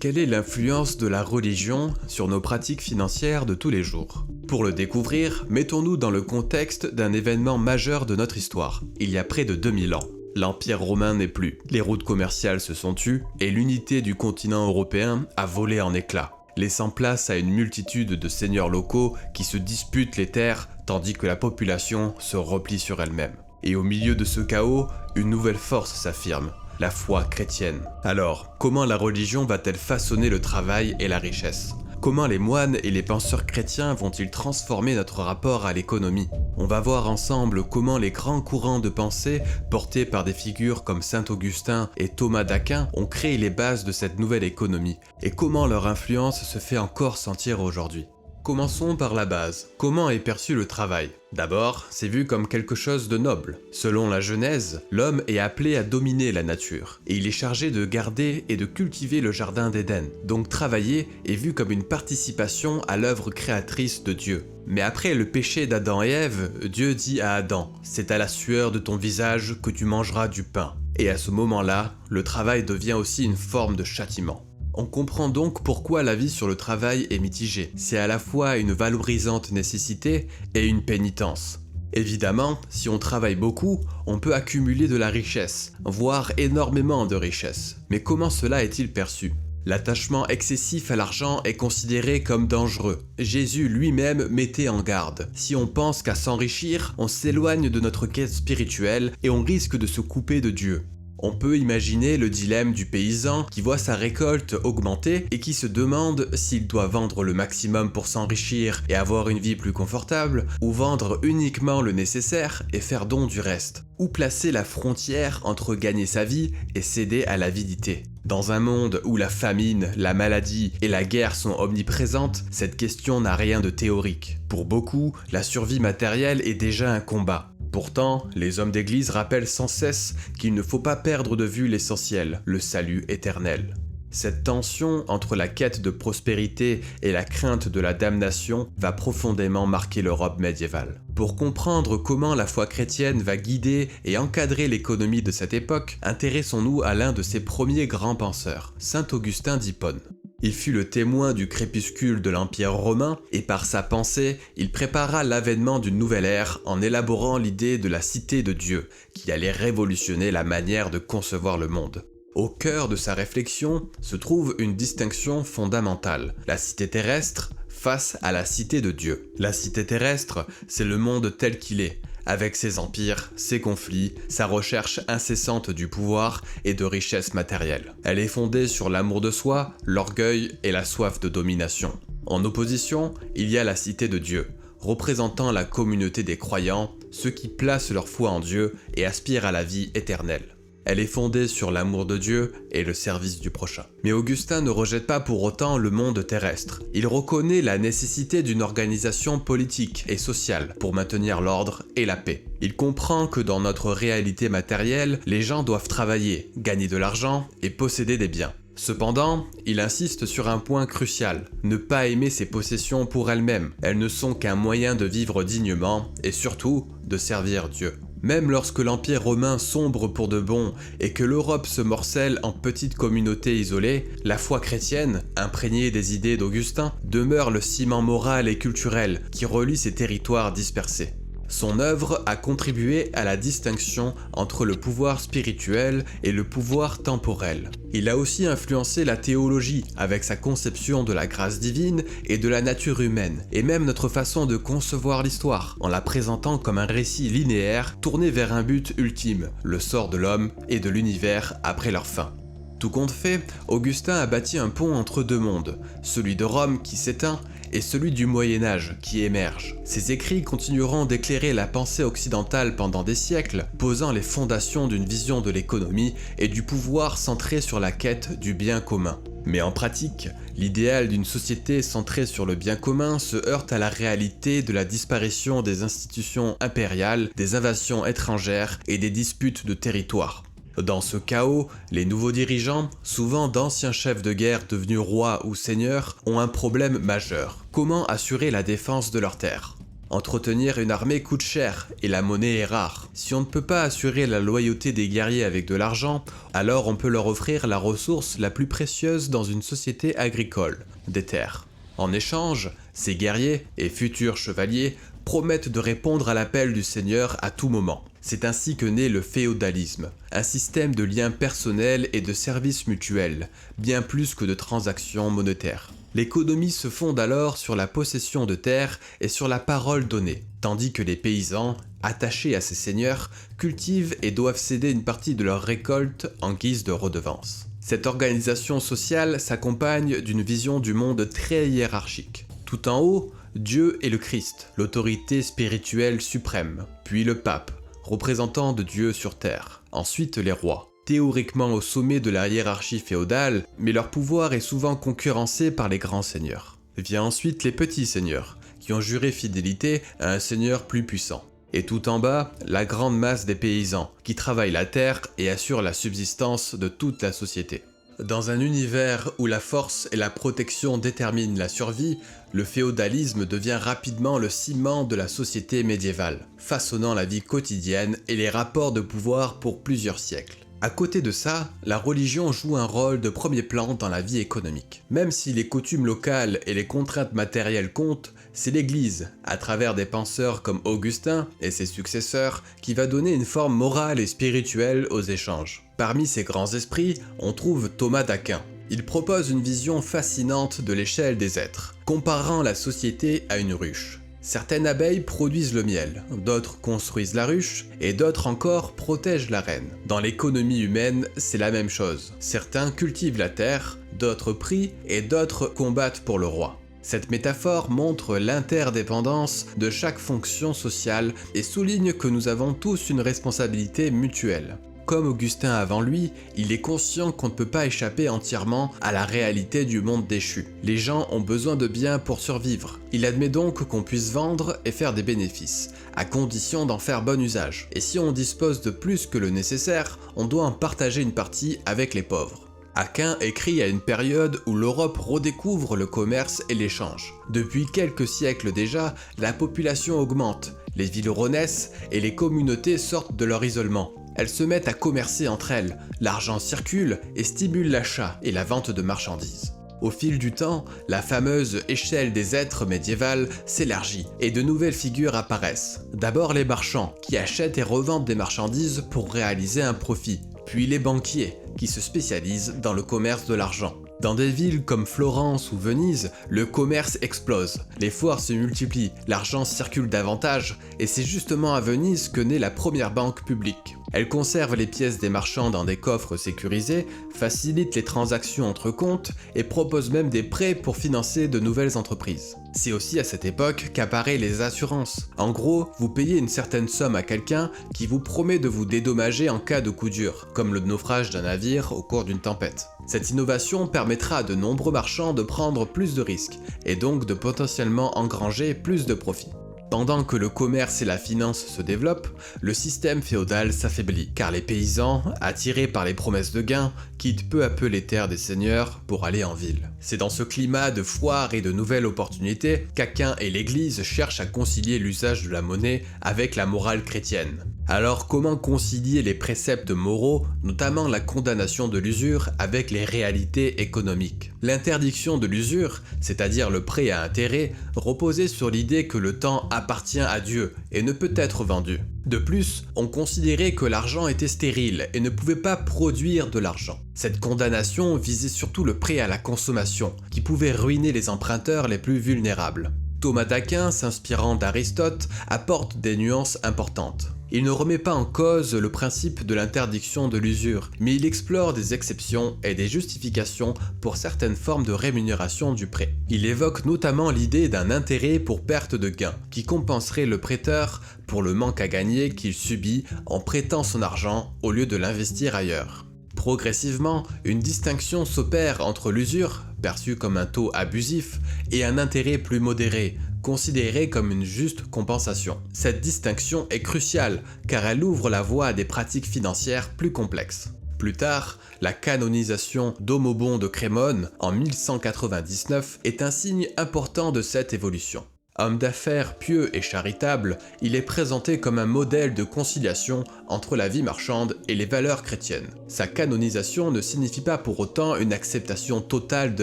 Quelle est l'influence de la religion sur nos pratiques financières de tous les jours? Pour le découvrir, mettons-nous dans le contexte d'un événement majeur de notre histoire, il y a près de 2000 ans. L'Empire romain n'est plus, les routes commerciales se sont tues et l'unité du continent européen a volé en éclats, laissant place à une multitude de seigneurs locaux qui se disputent les terres tandis que la population se replie sur elle-même. Et au milieu de ce chaos, une nouvelle force s'affirme, la foi chrétienne. Alors, comment la religion va-t-elle façonner le travail et la richesse? Comment les moines et les penseurs chrétiens vont-ils transformer notre rapport à l'économie? On va voir ensemble comment les grands courants de pensée, portés par des figures comme Saint Augustin et Thomas d'Aquin, ont créé les bases de cette nouvelle économie, et comment leur influence se fait encore sentir aujourd'hui. Commençons par la base. Comment est perçu le travail? D'abord, c'est vu comme quelque chose de noble. Selon la Genèse, l'homme est appelé à dominer la nature, et il est chargé de garder et de cultiver le jardin d'Éden. Donc travailler est vu comme une participation à l'œuvre créatrice de Dieu. Mais après le péché d'Adam et Ève, Dieu dit à Adam, « C'est à la sueur de ton visage que tu mangeras du pain. » Et à ce moment-là, le travail devient aussi une forme de châtiment. On comprend donc pourquoi la vie sur le travail est mitigée. C'est à la fois une valorisante nécessité et une pénitence. Évidemment, si on travaille beaucoup, on peut accumuler de la richesse, voire énormément de richesse. Mais comment cela est-il perçu? L'attachement excessif à l'argent est considéré comme dangereux. Jésus lui-même mettait en garde. Si on pense qu'à s'enrichir, on s'éloigne de notre quête spirituelle et on risque de se couper de Dieu. On peut imaginer le dilemme du paysan qui voit sa récolte augmenter et qui se demande s'il doit vendre le maximum pour s'enrichir et avoir une vie plus confortable, ou vendre uniquement le nécessaire et faire don du reste. Où placer la frontière entre gagner sa vie et céder à l'avidité? Dans un monde où la famine, la maladie et la guerre sont omniprésentes, cette question n'a rien de théorique. Pour beaucoup, la survie matérielle est déjà un combat. Pourtant, les hommes d'église rappellent sans cesse qu'il ne faut pas perdre de vue l'essentiel, le salut éternel. Cette tension entre la quête de prospérité et la crainte de la damnation va profondément marquer l'Europe médiévale. Pour comprendre comment la foi chrétienne va guider et encadrer l'économie de cette époque, intéressons-nous à l'un de ses premiers grands penseurs, Saint Augustin d'Hippone. Il fut le témoin du crépuscule de l'Empire romain et par sa pensée, il prépara l'avènement d'une nouvelle ère en élaborant l'idée de la cité de Dieu qui allait révolutionner la manière de concevoir le monde. Au cœur de sa réflexion se trouve une distinction fondamentale, la cité terrestre face à la cité de Dieu. La cité terrestre, c'est le monde tel qu'il est, avec ses empires, ses conflits, sa recherche incessante du pouvoir et de richesses matérielles. Elle est fondée sur l'amour de soi, l'orgueil et la soif de domination. En opposition, il y a la cité de Dieu, représentant la communauté des croyants, ceux qui placent leur foi en Dieu et aspirent à la vie éternelle. Elle est fondée sur l'amour de Dieu et le service du prochain. Mais Augustin ne rejette pas pour autant le monde terrestre. Il reconnaît la nécessité d'une organisation politique et sociale pour maintenir l'ordre et la paix. Il comprend que dans notre réalité matérielle, les gens doivent travailler, gagner de l'argent et posséder des biens. Cependant, il insiste sur un point crucial, ne pas aimer ses possessions pour elles-mêmes. Elles ne sont qu'un moyen de vivre dignement et surtout de servir Dieu. Même lorsque l'Empire romain sombre pour de bon et que l'Europe se morcelle en petites communautés isolées, la foi chrétienne, imprégnée des idées d'Augustin, demeure le ciment moral et culturel qui relie ces territoires dispersés. Son œuvre a contribué à la distinction entre le pouvoir spirituel et le pouvoir temporel. Il a aussi influencé la théologie avec sa conception de la grâce divine et de la nature humaine, et même notre façon de concevoir l'histoire, en la présentant comme un récit linéaire tourné vers un but ultime, le sort de l'homme et de l'univers après leur fin. Tout compte fait, Augustin a bâti un pont entre deux mondes, celui de Rome qui s'éteint et celui du Moyen-Âge qui émerge. Ses écrits continueront d'éclairer la pensée occidentale pendant des siècles, posant les fondations d'une vision de l'économie et du pouvoir centrée sur la quête du bien commun. Mais en pratique, l'idéal d'une société centrée sur le bien commun se heurte à la réalité de la disparition des institutions impériales, des invasions étrangères et des disputes de territoire. Dans ce chaos, les nouveaux dirigeants, souvent d'anciens chefs de guerre devenus rois ou seigneurs, ont un problème majeur. Comment assurer la défense de leurs terres ? Entretenir une armée coûte cher et la monnaie est rare. Si on ne peut pas assurer la loyauté des guerriers avec de l'argent, alors on peut leur offrir la ressource la plus précieuse dans une société agricole, des terres. En échange, ces guerriers et futurs chevaliers promettent de répondre à l'appel du seigneur à tout moment. C'est ainsi que naît le féodalisme, un système de liens personnels et de services mutuels, bien plus que de transactions monétaires. L'économie se fonde alors sur la possession de terres et sur la parole donnée, tandis que les paysans, attachés à ces seigneurs, cultivent et doivent céder une partie de leur récolte en guise de redevance. Cette organisation sociale s'accompagne d'une vision du monde très hiérarchique. Tout en haut, Dieu est le Christ, l'autorité spirituelle suprême, puis le pape, représentant de Dieu sur terre, ensuite les rois. Théoriquement au sommet de la hiérarchie féodale, mais leur pouvoir est souvent concurrencé par les grands seigneurs. Vient ensuite les petits seigneurs, qui ont juré fidélité à un seigneur plus puissant. Et tout en bas, la grande masse des paysans, qui travaillent la terre et assurent la subsistance de toute la société. Dans un univers où la force et la protection déterminent la survie, le féodalisme devient rapidement le ciment de la société médiévale, façonnant la vie quotidienne et les rapports de pouvoir pour plusieurs siècles. À côté de ça, la religion joue un rôle de premier plan dans la vie économique. Même si les coutumes locales et les contraintes matérielles comptent, c'est l'Église, à travers des penseurs comme Augustin et ses successeurs, qui va donner une forme morale et spirituelle aux échanges. Parmi ces grands esprits, on trouve Thomas d'Aquin. Il propose une vision fascinante de l'échelle des êtres, comparant la société à une ruche. Certaines abeilles produisent le miel, d'autres construisent la ruche, et d'autres encore protègent la reine. Dans l'économie humaine, c'est la même chose. Certains cultivent la terre, d'autres prient, et d'autres combattent pour le roi. Cette métaphore montre l'interdépendance de chaque fonction sociale et souligne que nous avons tous une responsabilité mutuelle. Comme Augustin avant lui, il est conscient qu'on ne peut pas échapper entièrement à la réalité du monde déchu. Les gens ont besoin de biens pour survivre. Il admet donc qu'on puisse vendre et faire des bénéfices, à condition d'en faire bon usage. Et si on dispose de plus que le nécessaire, on doit en partager une partie avec les pauvres. Aquin écrit à une période où l'Europe redécouvre le commerce et l'échange. Depuis quelques siècles déjà, la population augmente, les villes renaissent et les communautés sortent de leur isolement. Elles se mettent à commercer entre elles, l'argent circule et stimule l'achat et la vente de marchandises. Au fil du temps, la fameuse échelle des êtres médiévale s'élargit et de nouvelles figures apparaissent. D'abord les marchands, qui achètent et revendent des marchandises pour réaliser un profit, puis les banquiers, qui se spécialisent dans le commerce de l'argent. Dans des villes comme Florence ou Venise, le commerce explose, les foires se multiplient, l'argent circule davantage, et c'est justement à Venise que naît la première banque publique. Elle conserve les pièces des marchands dans des coffres sécurisés, facilite les transactions entre comptes et propose même des prêts pour financer de nouvelles entreprises. C'est aussi à cette époque qu'apparaissent les assurances. En gros, vous payez une certaine somme à quelqu'un qui vous promet de vous dédommager en cas de coup dur, comme le naufrage d'un navire au cours d'une tempête. Cette innovation permettra à de nombreux marchands de prendre plus de risques, et donc de potentiellement engranger plus de profits. Pendant que le commerce et la finance se développent, le système féodal s'affaiblit, car les paysans, attirés par les promesses de gains, quittent peu à peu les terres des seigneurs pour aller en ville. C'est dans ce climat de foire et de nouvelles opportunités qu'Aquin et l'Église cherchent à concilier l'usage de la monnaie avec la morale chrétienne. Alors comment concilier les préceptes moraux, notamment la condamnation de l'usure, avec les réalités économiques? L'interdiction de l'usure, c'est-à-dire le prêt à intérêt, reposait sur l'idée que le temps appartient à Dieu et ne peut être vendu. De plus, on considérait que l'argent était stérile et ne pouvait pas produire de l'argent. Cette condamnation visait surtout le prêt à la consommation, qui pouvait ruiner les emprunteurs les plus vulnérables. Thomas d'Aquin, s'inspirant d'Aristote, apporte des nuances importantes. Il ne remet pas en cause le principe de l'interdiction de l'usure, mais il explore des exceptions et des justifications pour certaines formes de rémunération du prêt. Il évoque notamment l'idée d'un intérêt pour perte de gain, qui compenserait le prêteur pour le manque à gagner qu'il subit en prêtant son argent au lieu de l'investir ailleurs. Progressivement, une distinction s'opère entre l'usure, perçue comme un taux abusif, et un intérêt plus modéré, considéré comme une juste compensation. Cette distinction est cruciale car elle ouvre la voie à des pratiques financières plus complexes. Plus tard, la canonisation d'Homobon de Crémone en 1199 est un signe important de cette évolution. Homme d'affaires pieux et charitable, il est présenté comme un modèle de conciliation entre la vie marchande et les valeurs chrétiennes. Sa canonisation ne signifie pas pour autant une acceptation totale de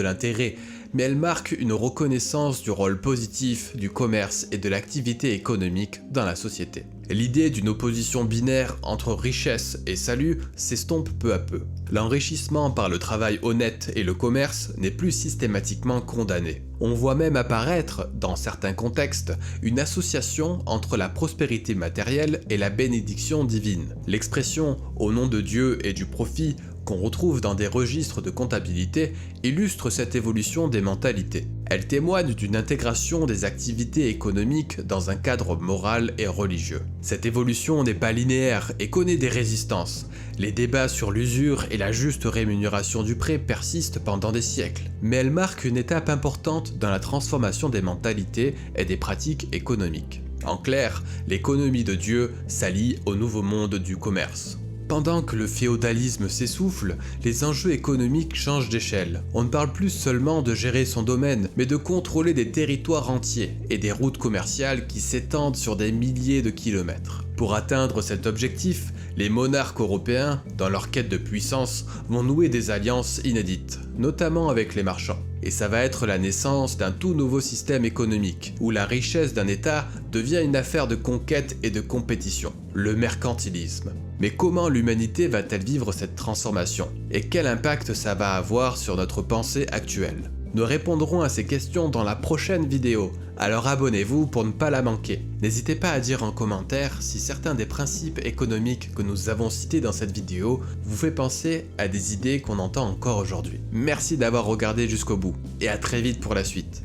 l'intérêt, mais elle marque une reconnaissance du rôle positif du commerce et de l'activité économique dans la société. L'idée d'une opposition binaire entre richesse et salut s'estompe peu à peu. L'enrichissement par le travail honnête et le commerce n'est plus systématiquement condamné. On voit même apparaître, dans certains contextes, une association entre la prospérité matérielle et la bénédiction divine. L'expression « au nom de Dieu et du profit » qu'on retrouve dans des registres de comptabilité illustre cette évolution des mentalités. Elle témoigne d'une intégration des activités économiques dans un cadre moral et religieux. Cette évolution n'est pas linéaire et connaît des résistances. Les débats sur l'usure et la juste rémunération du prêt persistent pendant des siècles, mais elle marque une étape importante dans la transformation des mentalités et des pratiques économiques. En clair, l'économie de Dieu s'allie au nouveau monde du commerce. Pendant que le féodalisme s'essouffle, les enjeux économiques changent d'échelle. On ne parle plus seulement de gérer son domaine, mais de contrôler des territoires entiers et des routes commerciales qui s'étendent sur des milliers de kilomètres. Pour atteindre cet objectif, les monarques européens, dans leur quête de puissance, vont nouer des alliances inédites, notamment avec les marchands. Et ça va être la naissance d'un tout nouveau système économique, où la richesse d'un État devient une affaire de conquête et de compétition, le mercantilisme. Mais comment l'humanité va-t-elle vivre cette transformation? Et quel impact ça va avoir sur notre pensée actuelle? Nous répondrons à ces questions dans la prochaine vidéo, alors abonnez-vous pour ne pas la manquer. N'hésitez pas à dire en commentaire si certains des principes économiques que nous avons cités dans cette vidéo vous fait penser à des idées qu'on entend encore aujourd'hui. Merci d'avoir regardé jusqu'au bout, et à très vite pour la suite.